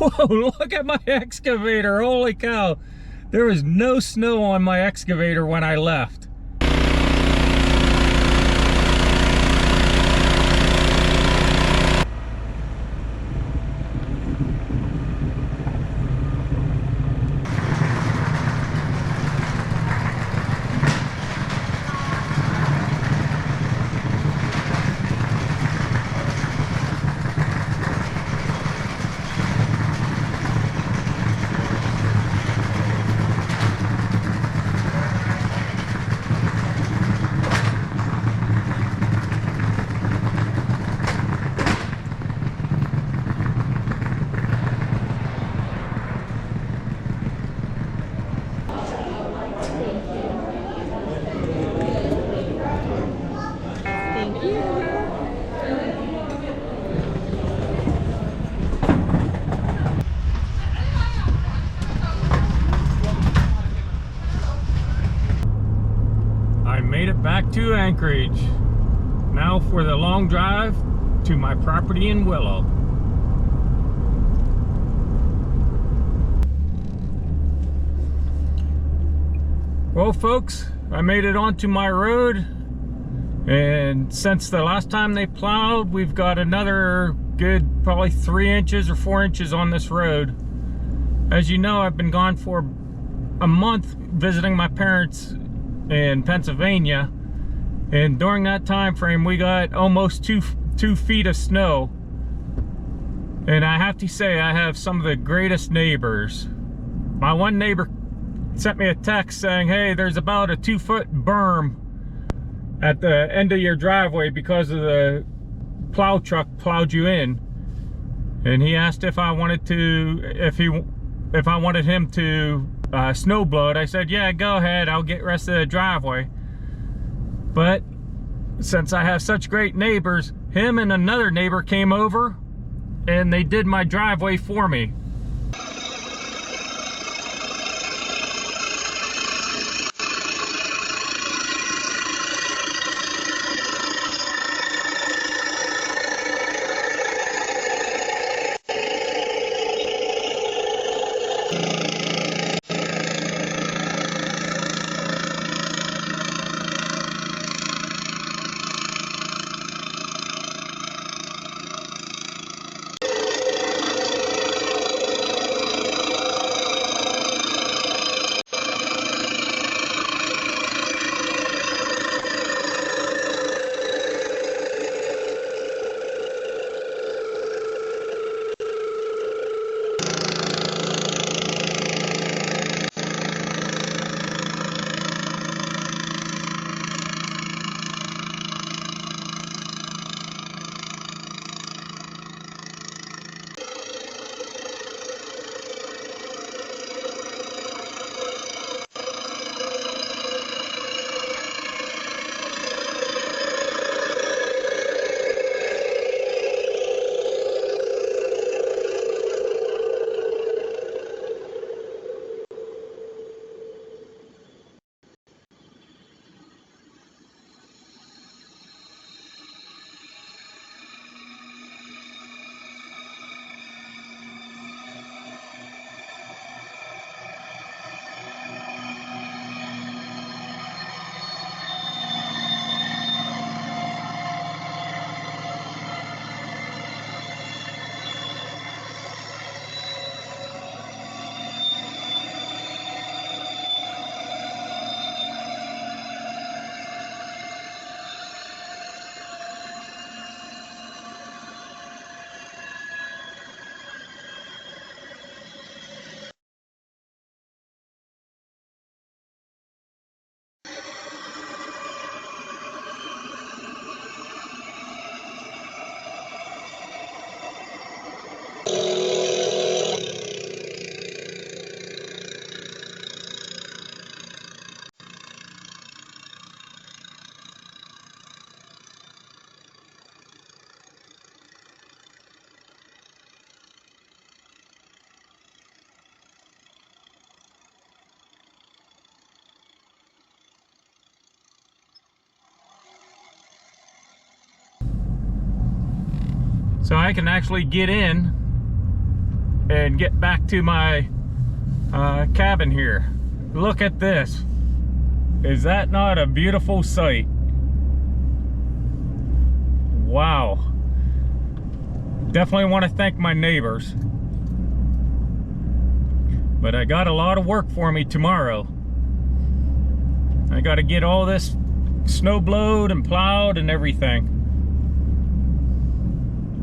Whoa, look at my excavator. Holy cow. There was no snow on my excavator when I left. Back to Anchorage. Now for the long drive to my property in Willow. Well folks, I made it onto my road, and since the last time they plowed, we've got another good probably 3 inches or 4 inches on this road. As you know, I've been gone for a month visiting my parents in Pennsylvania, and during that time frame we got almost two feet of snow. And I have to say, I have some of the greatest neighbors. My one neighbor sent me a text saying, hey, there's about a 2-foot berm at the end of your driveway because of the plow truck plowed you in. And he asked if I wanted to, if I wanted him to snow blow it. I said, yeah, go ahead, I'll get the rest of the driveway. But since I have such great neighbors, him and another neighbor came over and they did my driveway for me. So I can actually get in and get back to my cabin here. Look at this. Is that not a beautiful sight? Wow. Definitely want to thank my neighbors. But I got a lot of work for me tomorrow. I got to get all this snow blowed and plowed and everything.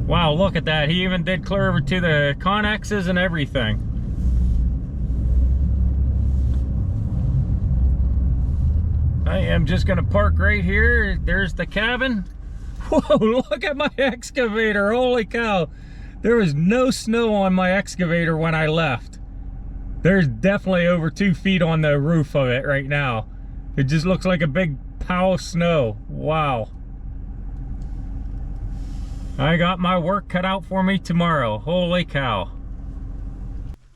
Wow, look at that. He even did clear over to the connexes and everything. I am just gonna park right here. There's the cabin. Whoa, look at my excavator. Holy cow. There was no snow on my excavator when I left. There's definitely over 2 feet on the roof of it right now. It just looks like a big pile of snow. Wow. I got my work cut out for me tomorrow. Holy cow.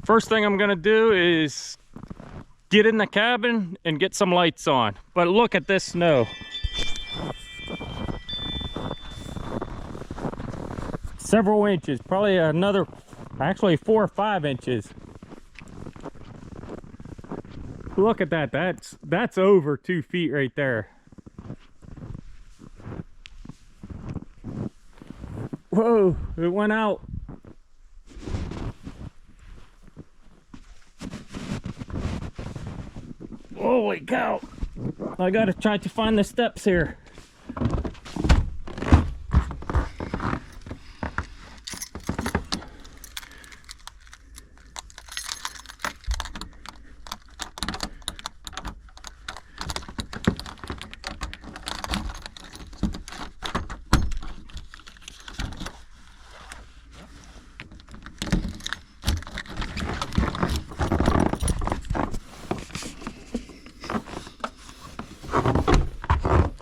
First thing I'm gonna do is get in the cabin and get some lights on. But look at this snow. Several inches, probably another, actually 4 or 5 inches. Look at that, that's over 2 feet right there. Whoa, it went out. Holy cow. I gotta try to find the steps here.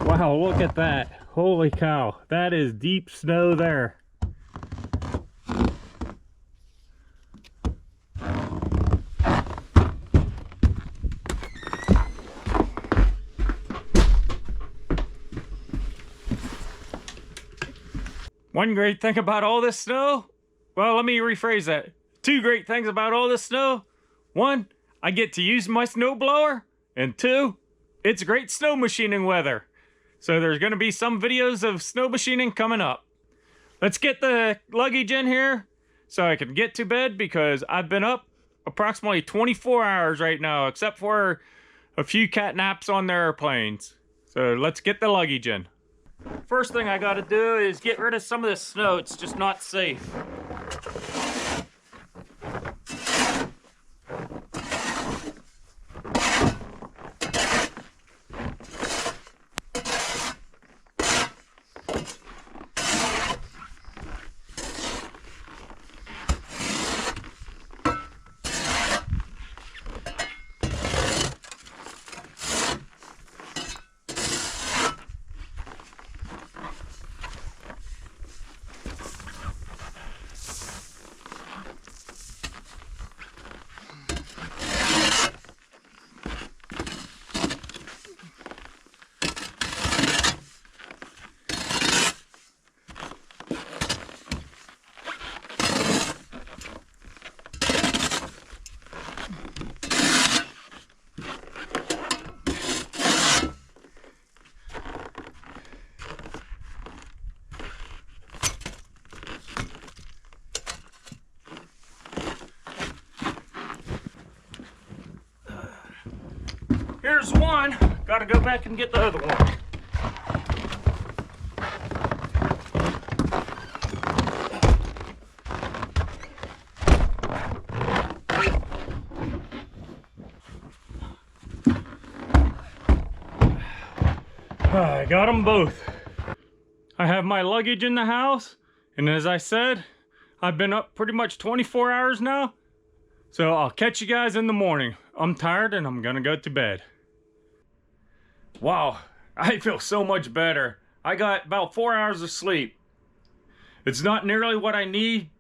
Wow, look at that. Holy cow. That is deep snow there. One great thing about all this snow, well, let me rephrase that. 2 great things about all this snow. 1, I get to use my snowblower, and 2, it's great snow machining weather. So there's going to be some videos of snow machining coming up. Let's get the luggage in here so I can get to bed, because I've been up approximately 24 hours right now, except for a few cat naps on the airplanes. So let's get the luggage in. First thing I got to do is get rid of some of this snow. It's just not safe. Here's one. Gotta go back and get the other one. I got them both. I have my luggage in the house, and as I said, I've been up pretty much 24 hours now. So I'll catch you guys in the morning. I'm tired and I'm gonna go to bed. Wow, I feel so much better. I got about 4 hours of sleep. It's not nearly what I need,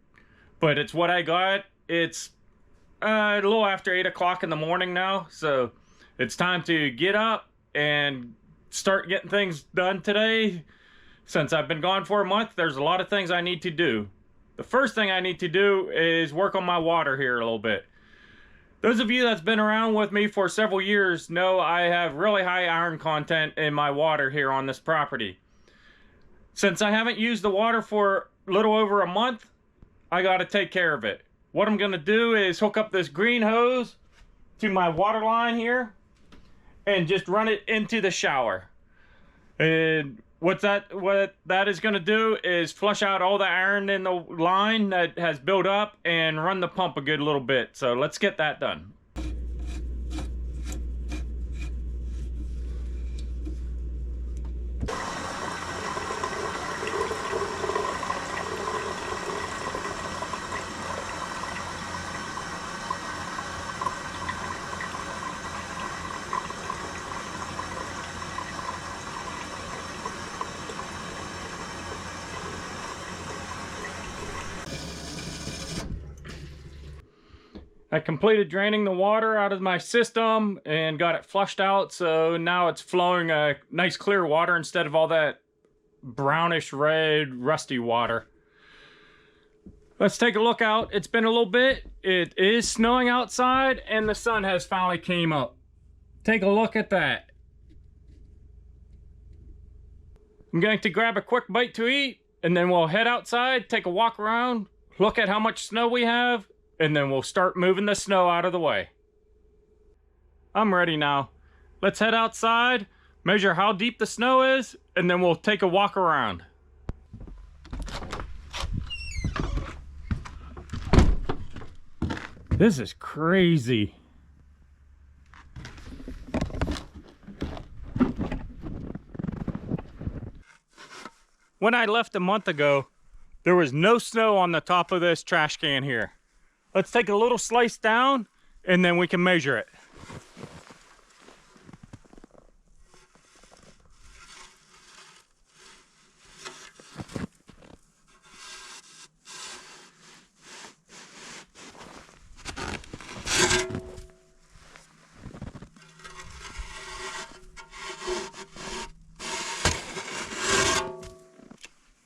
but it's what I got. It's a little after 8 o'clock in the morning now, so it's time to get up and start getting things done today. Since I've been gone for a month, there's a lot of things I need to do. the first thing I need to do is work on my water here a little bit. Those of you that's been around with me for several years know I have really high iron content in my water here on this property. Since I haven't used the water for a little over a month, I got to take care of it. What I'm going to do is hook up this green hose to my water line here and just run it into the shower. And what that is going to do is flush out all the iron in the line that has built up and run the pump a good little bit. So let's get that done. I completed draining the water out of my system and got it flushed out, so now it's flowing a nice clear water instead of all that brownish red rusty water. Let's take a look out. It's been a little bit. It is snowing outside and the sun has finally came up. Take a look at that. I'm going to grab a quick bite to eat and then we'll head outside, take a walk around, look at how much snow we have, and then we'll start moving the snow out of the way. I'm ready now. Let's head outside, measure how deep the snow is, and then we'll take a walk around. This is crazy. When I left a month ago, there was no snow on the top of this trash can here. Let's take a little slice down and then we can measure it.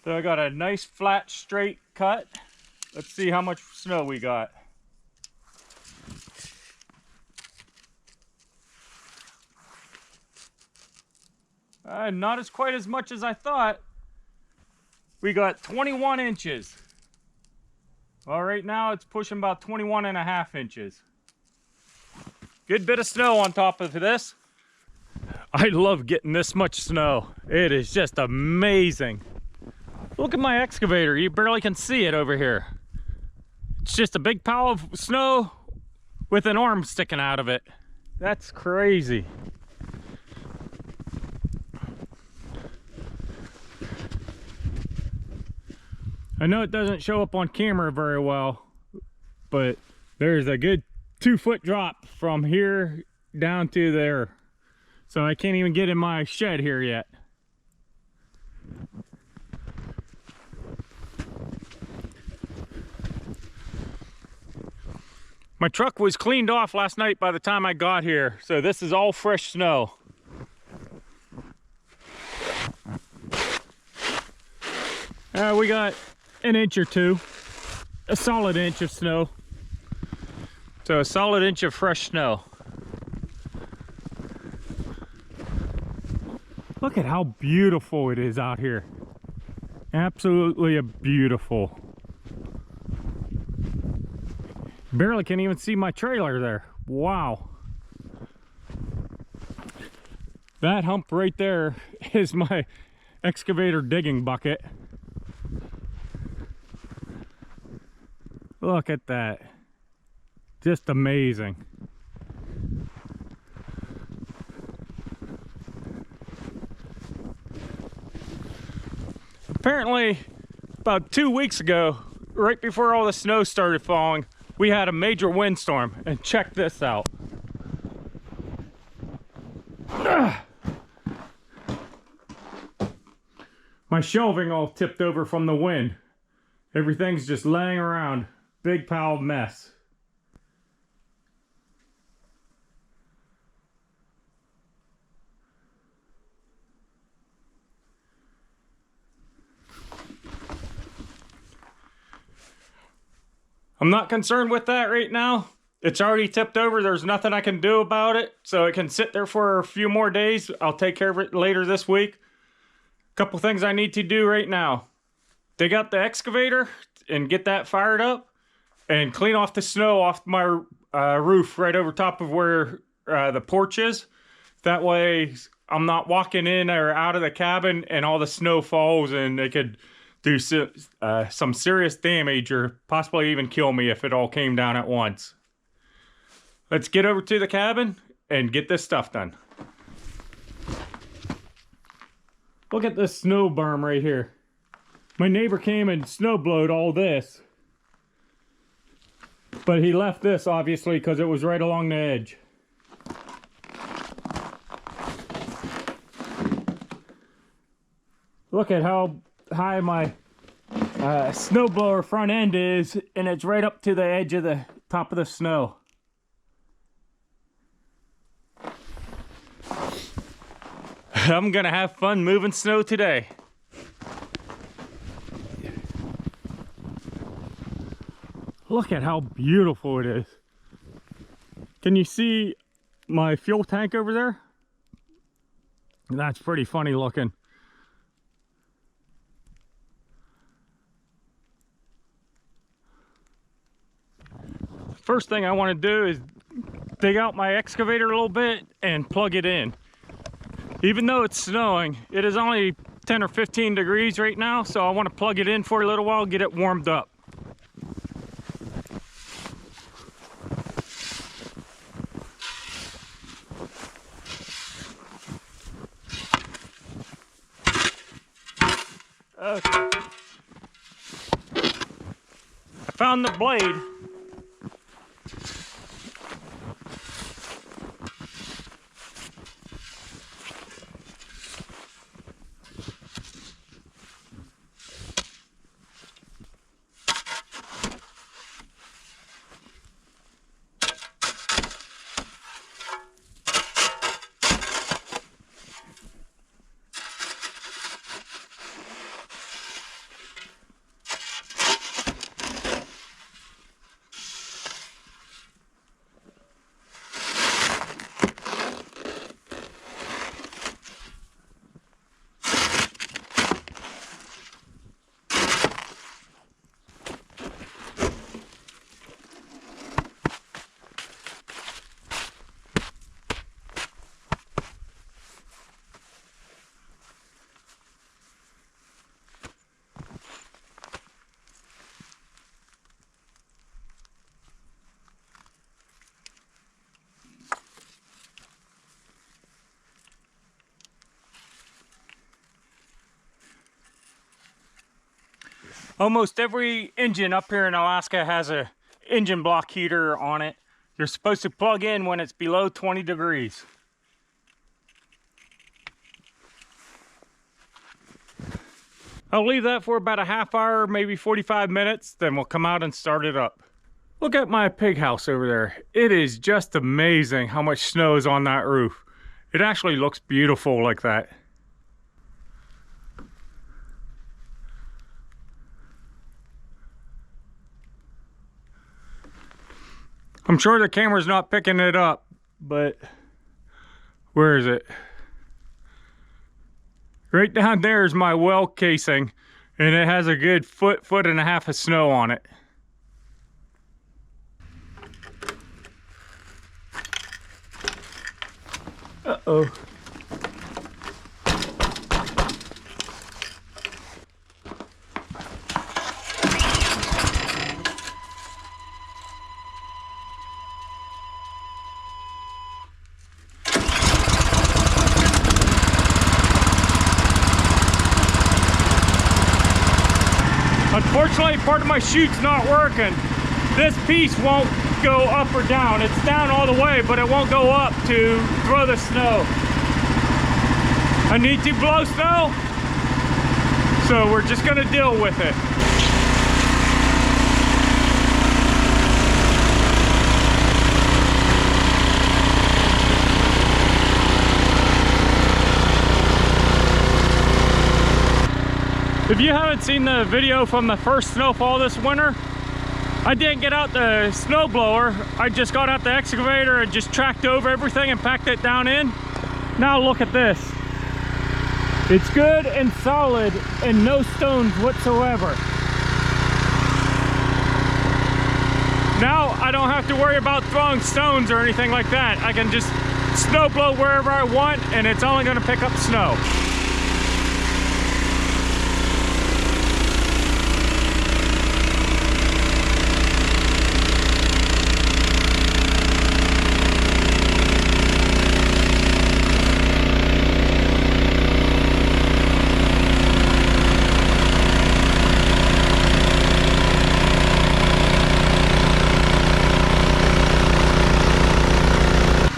So I got a nice flat straight cut. Let's see how much snow we got. Not as quite as much as I thought. We got 21 inches. Well, right now it's pushing about 21.5 inches. Good bit of snow on top of this. I love getting this much snow. It is just amazing. Look at my excavator. You barely can see it over here. It's just a big pile of snow with an arm sticking out of it. That's crazy. I know it doesn't show up on camera very well, but there's a good 2-foot drop from here down to there. So I can't even get in my shed here yet. My truck was cleaned off last night by the time I got here, so this is all fresh snow. We got an inch or two, a solid inch of snow. So a solid inch of fresh snow. Look at how beautiful it is out here. Absolutely beautiful. Barely can even see my trailer there. Wow. That hump right there is my excavator digging bucket. Look at that. Just amazing. Apparently, about 2 weeks ago, right before all the snow started falling, we had a major windstorm, and check this out. My shelving all tipped over from the wind. Everything's just laying around. Big pile of mess. I'm not concerned with that right now. It's already tipped over. There's nothing I can do about it. So it can sit there for a few more days. I'll take care of it later this week. Couple things I need to do right now. Dig out the excavator and get that fired up. And clean off the snow off my roof right over top of where the porch is. That way I'm not walking in or out of the cabin and all the snow falls and it could do some serious damage or possibly even kill me if it all came down at once. Let's get over to the cabin and get this stuff done. Look at this snow berm right here. My neighbor came and snowblowed all this. But he left this obviously because it was right along the edge. Look at how high my snowblower front end is, and it's right up to the edge of the top of the snow. I'm gonna have fun moving snow today. Look at how beautiful it is. Can you see my fuel tank over there? That's pretty funny looking. First thing I want to do is dig out my excavator a little bit and plug it in. Even though it's snowing, it is only 10 or 15 degrees right now, so I want to plug it in for a little while, get it warmed up. Okay. I found the blade. Almost every engine up here in Alaska has a engine block heater on it. You're supposed to plug in when it's below 20 degrees. I'll leave that for about a half hour, maybe 45 minutes, then we'll come out and start it up. Look at my pig house over there. It is just amazing how much snow is on that roof. It actually looks beautiful like that. I'm sure the camera's not picking it up, but where is it? Right down there is my well casing, and it has a good foot and a half of snow on it. Uh-oh. Unfortunately, part of my chute's not working. This piece won't go up or down. It's down all the way, but it won't go up to throw the snow. I need to blow snow, so we're just gonna deal with it. If you haven't seen the video from the first snowfall this winter, I didn't get out the snowblower. I just got out the excavator and just tracked over everything and packed it down in. Now look at this. It's good and solid and no stones whatsoever. Now I don't have to worry about throwing stones or anything like that. I can just snow blow wherever I want and it's only going to pick up snow.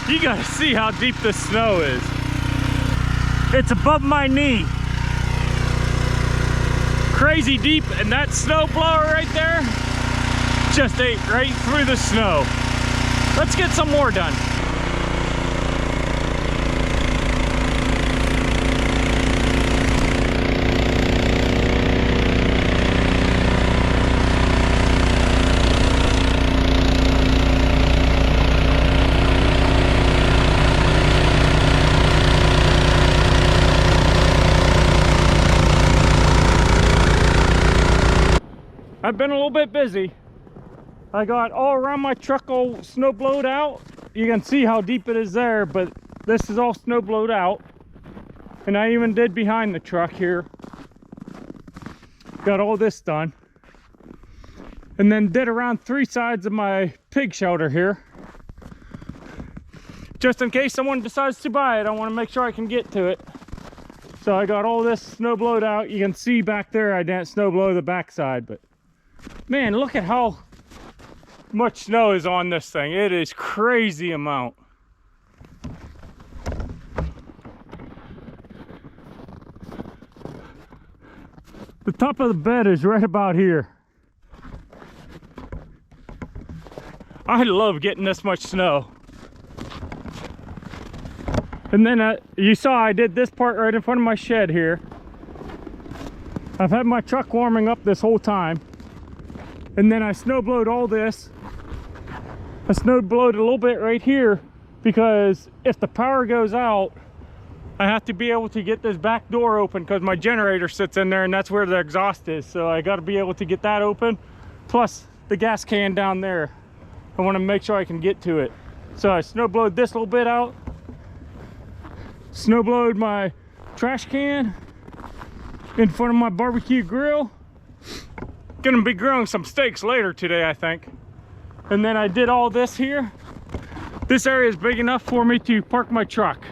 You gotta see how deep the snow is. It's above my knee. Crazy deep, and that snow blower right there just ate right through the snow. Let's get some more done. I've been a little bit busy. I got all around my truck all snow blowed out. You can see how deep it is there, but this is all snow blowed out. And I even did behind the truck here. Got all this done. And then did around 3 sides of my pig shelter here. Just in case someone decides to buy it, I want to make sure I can get to it. So I got all this snow blowed out. You can see back there I didn't snow blow the backside, but man, look at how much snow is on this thing. It is crazy amount. The top of the bed is right about here. I love getting this much snow. And then you saw I did this part right in front of my shed here. I've had my truck warming up this whole time. And then I snow blowed all this. I snow blowed a little bit right here because if the power goes out, I have to be able to get this back door open because my generator sits in there and that's where the exhaust is. So I got to be able to get that open. Plus the gas can down there. I want to make sure I can get to it. So I snow blowed this little bit out. Snow blowed my trash can in front of my barbecue grill. Gonna be grilling some steaks later today, I think. And then I did all this here. This area is big enough for me to park my truck.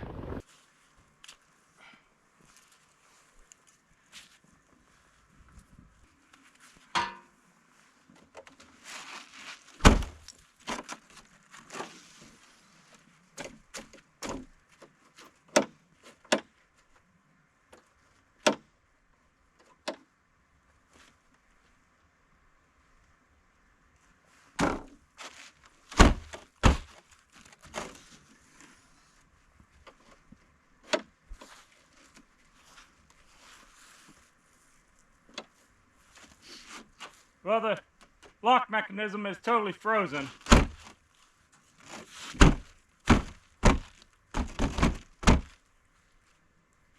Well, the lock mechanism is totally frozen.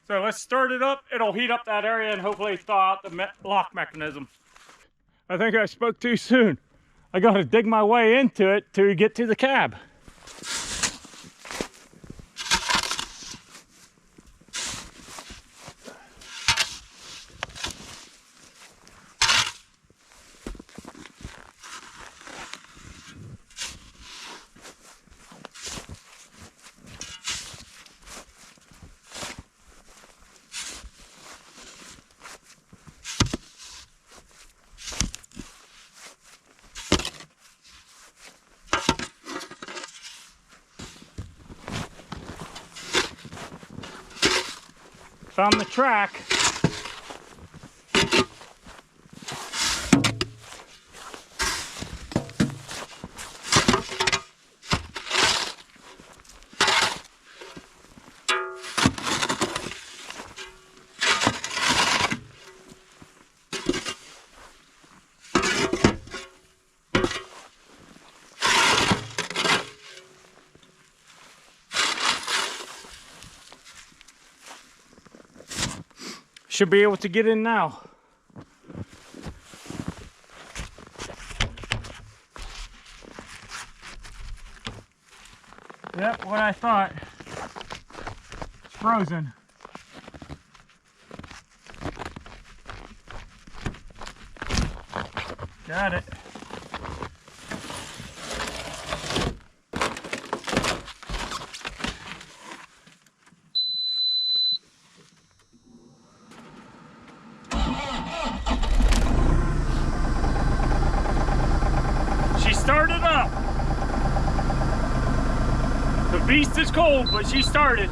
So let's start it up. It'll heat up that area and hopefully thaw out the lock mechanism. I think I spoke too soon. I got to dig my way into it to get to the cab. Found the track. Should be able to get in now. Yep, what I thought. It's frozen. Got it. She started up. The beast is cold, but she started.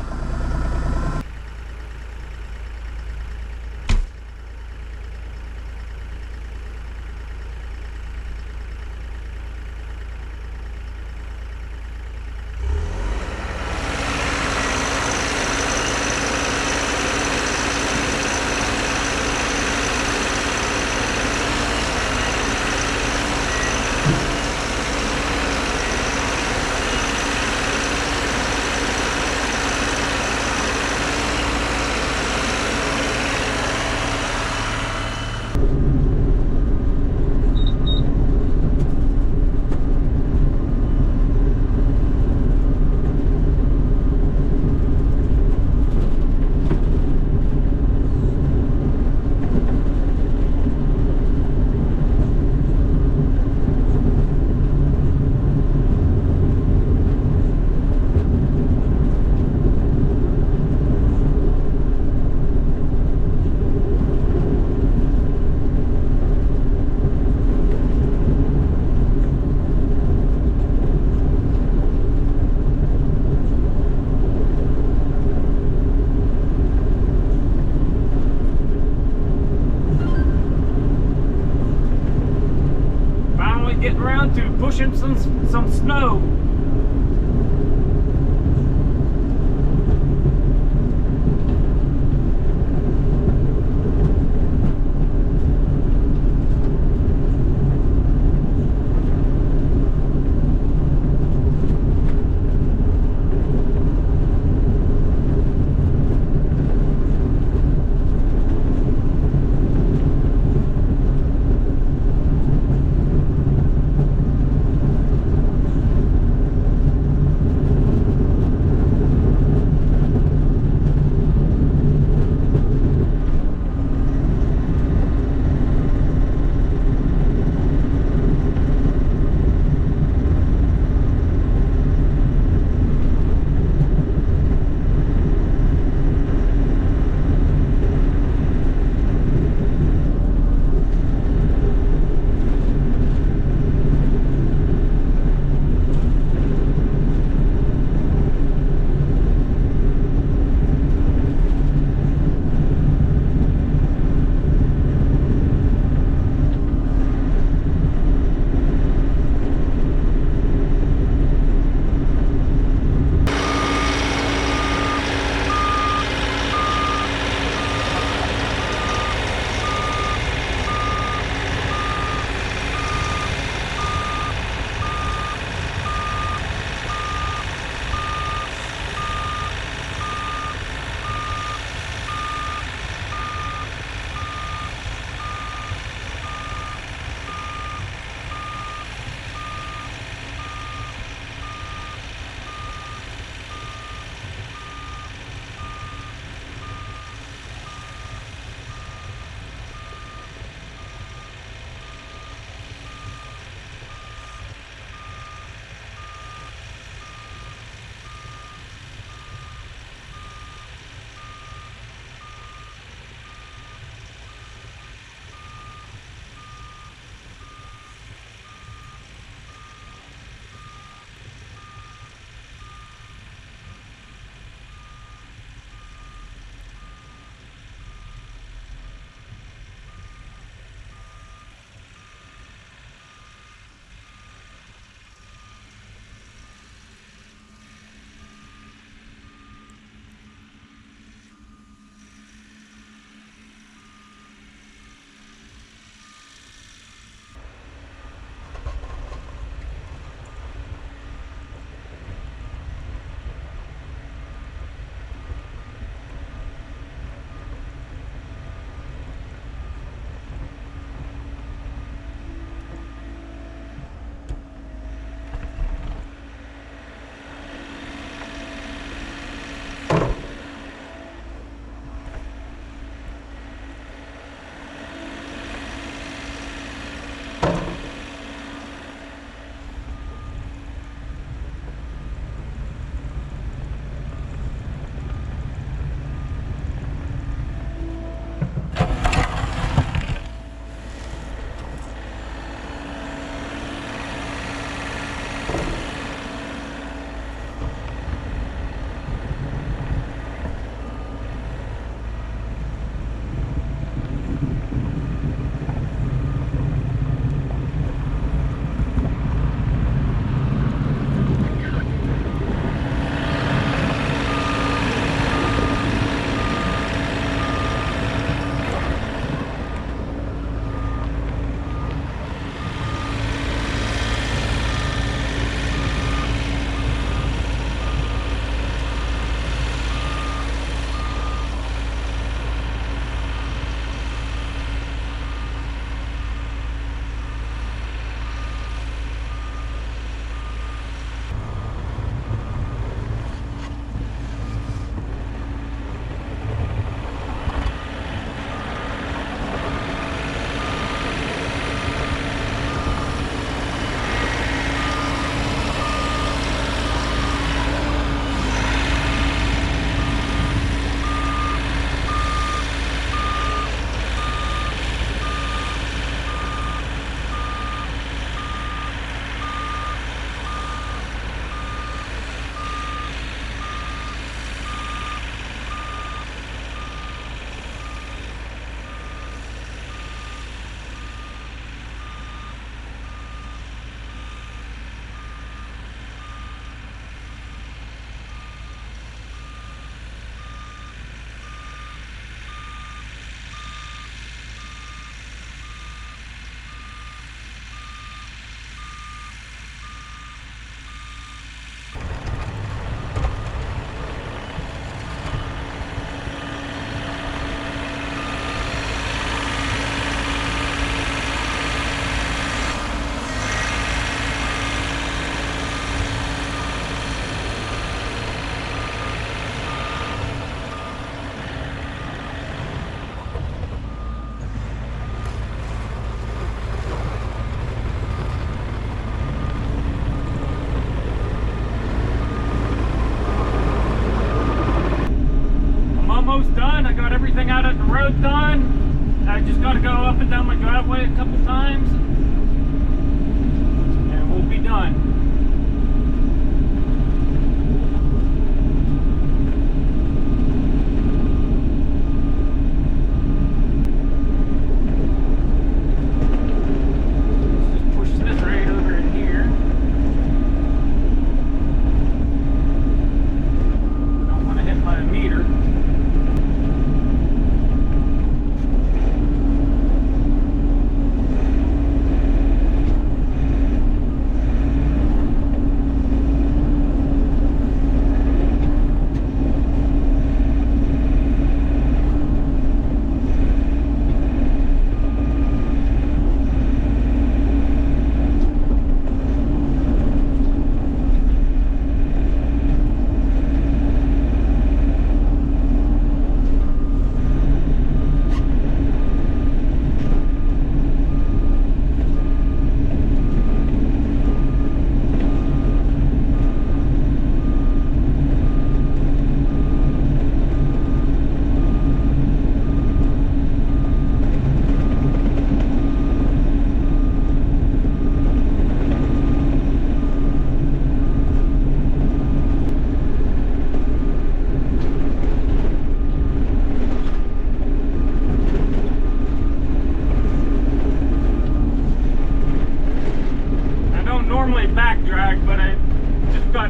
Getting around to pushing some snow.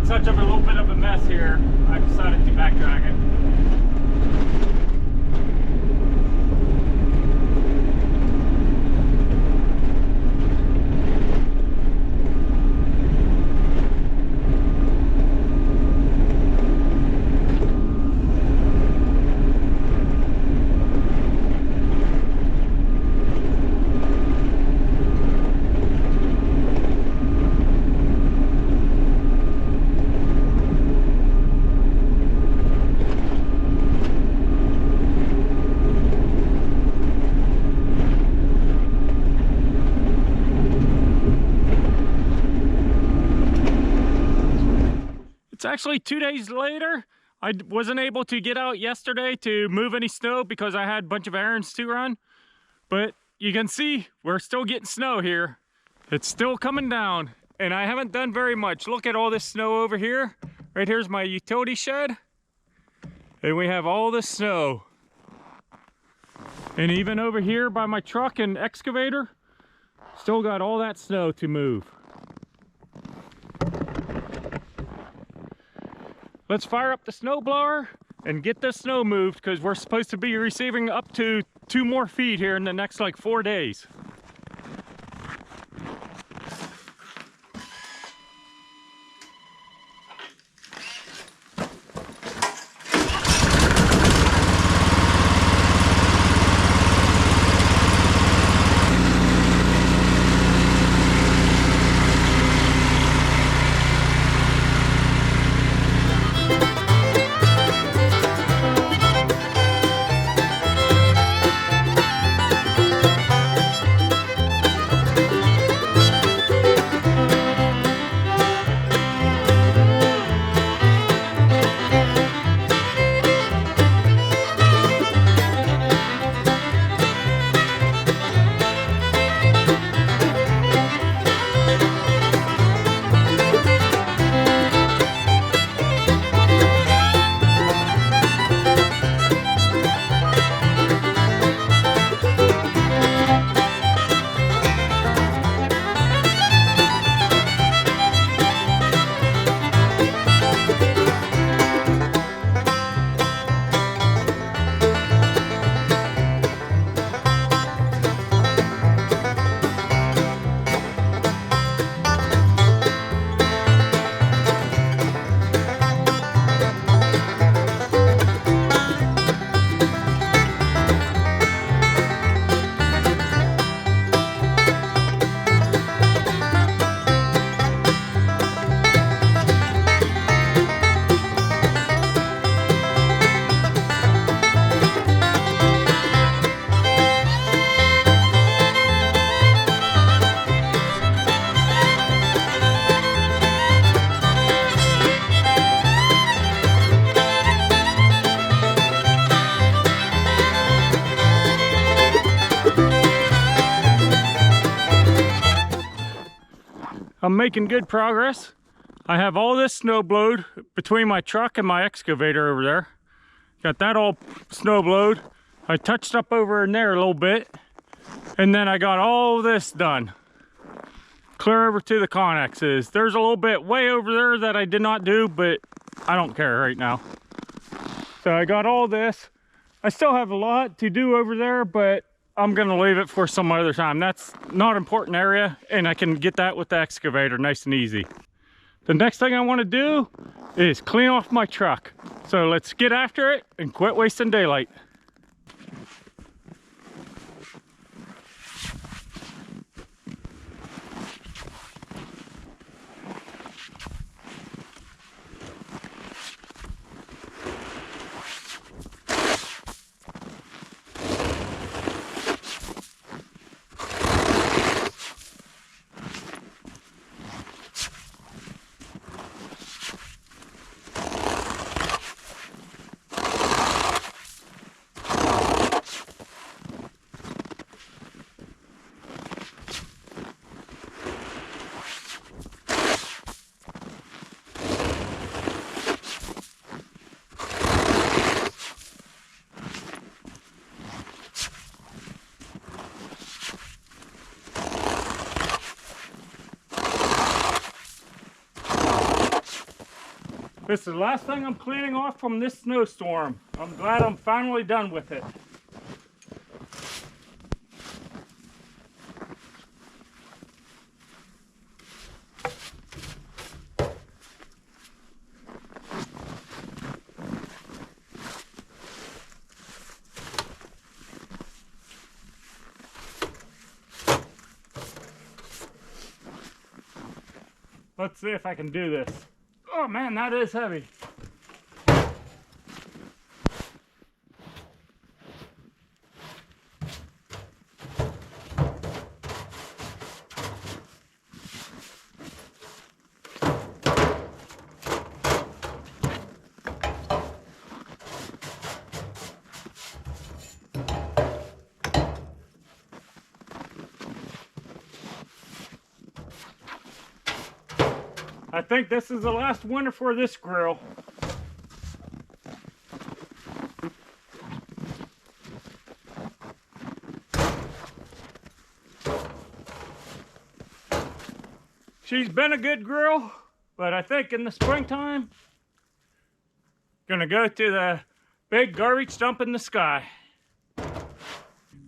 got such of a little bit of a mess here, I decided to back drag it. It's actually 2 days later. I wasn't able to get out yesterday to move any snow because I had a bunch of errands to run. But you can see we're still getting snow here. It's still coming down and I haven't done very much. Look at all this snow over here. Right here's my utility shed. And we have all this snow. And even over here by my truck and excavator, still got all that snow to move. Let's fire up the snowblower and get this snow moved because we're supposed to be receiving up to 2 more feet here in the next like 4 days. I'm making good progress. I have all this snow blowed between my truck and my excavator over there. Got that all snow blowed. I touched up over in there a little bit. And then I got all this done. Clear over to the connexes. There's a little bit way over there that I did not do, but I don't care right now. So I got all this. I still have a lot to do over there, but I'm gonna leave it for some other time. That's not an important area, and I can get that with the excavator nice and easy. The next thing I wanna do is clean off my truck. So let's get after it and quit wasting daylight. This is the last thing I'm cleaning off from this snowstorm. I'm glad I'm finally done with it. Let's see if I can do this. Oh man, that is heavy. I think this is the last winter for this grill. She's been a good grill, but I think in the springtime, gonna go to the big garbage dump in the sky.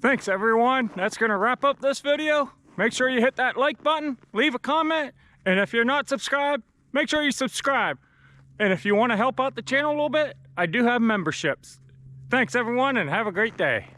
Thanks everyone, that's gonna wrap up this video. Make sure you hit that like button, leave a comment, and if you're not subscribed, make sure you subscribe. And if you want to help out the channel a little bit, I do have memberships. Thanks everyone and have a great day.